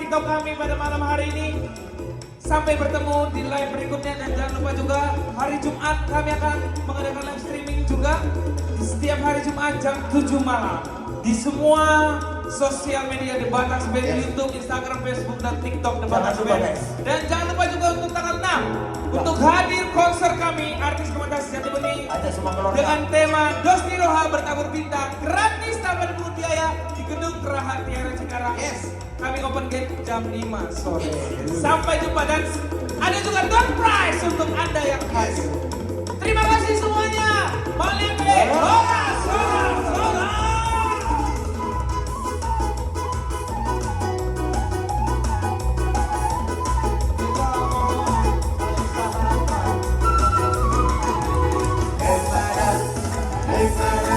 TikTok kami pada malam hari ini. Sampai bertemu di live berikutnya, dan jangan lupa juga hari Jumat kami akan mengadakan live streaming juga setiap hari Jumat jam 7 malam di semua sosial media The Batak Band, YouTube, Instagram, Facebook, dan TikTok The Batak Band. Dan jangan lupa juga untuk tanggal 6 untuk hadir konser kami artis Komunitas Jati Bening dengan tema Dosti Roha bertabur bintang gratis tanpa dipungut biaya di Gedung Geraha Tiara Cikarang. Kami open gate jam 5 sore. Sampai jumpa, dan ada juga door prize untuk Anda yang hadir. Terima kasih semuanya. Malembe, Hora, Sora, Sora. Hey,